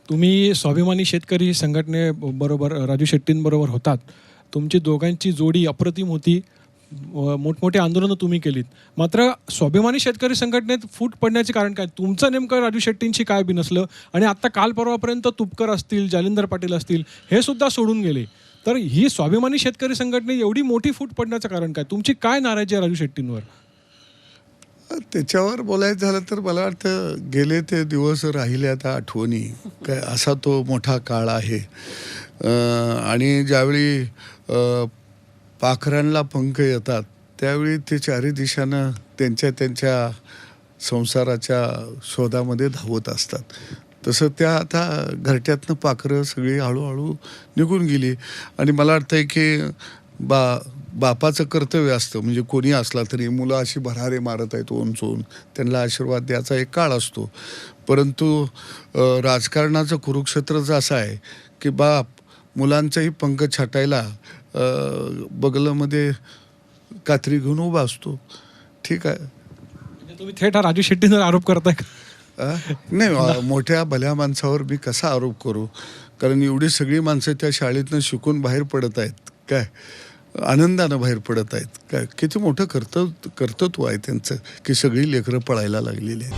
तुम्ही स्वाभिमानी शेतकरी संघटनेबरोबर राजू शेट्टींबरोबर होतात. तुमची दोघांची जोडी अप्रतिम होती. मोठमोठे आंदोलनं तुम्ही केलीत. मात्र स्वाभिमानी शेतकरी संघटनेत फूट पडण्याचे कारण काय? तुमचं नेमकं राजू शेट्टींशी काय बिनसलं? आणि आत्ता काल परवापर्यंत तुपकर असतील, जालिंदर पाटील असतील, हे सुद्धा सोडून गेले. तर ही स्वाभिमानी शेतकरी संघटने एवढी मोठी फूट पडण्याचं कारण काय? तुमची काय नाराजी आहे राजू शेट्टींवर? त्याच्यावर बोलायचं झालं तर मला वाटतं गेले ते दिवस राहिले आता आठवणी. काय असा तो मोठा काळ आहे. आणि ज्यावेळी पाखरांना पंख येतात त्यावेळी ते चारी दिशानं त्यांच्या त्यांच्या संसाराच्या शोधामध्ये धावत असतात. तसं त्या आता घरट्यातनं पाखरं सगळी हळूहळू निघून गेली. आणि मला वाटतं की बापाचं कर्तव्य असतं, म्हणजे कोणी असला तरी मुलं अशी भरारे मारत आहेत उंचून, त्यांना आशीर्वाद द्यायचा एक काळ असतो. परंतु राजकारणाचं कुरुक्षेत्रच असं आहे की बाप मुलांचाही पंख छाटायला बगलामध्ये कात्री घेऊन उभा असतो. ठीक आहे, म्हणजे तुम्ही थेट हा राजू शेट्टींवर आरोप करताय का? नाही, मोठ्या भल्या माणसावर मी कसा आरोप करू? कारण एवढी सगळी माणसं त्या शाळेतनं शिकून बाहेर पडत आहेत, काय आनंदानं बाहेर पडत आहेत, काय किती मोठं कर्तृत्व आहे त्यांचं की सगळी लेकरं पळायला लागलेली आहेत.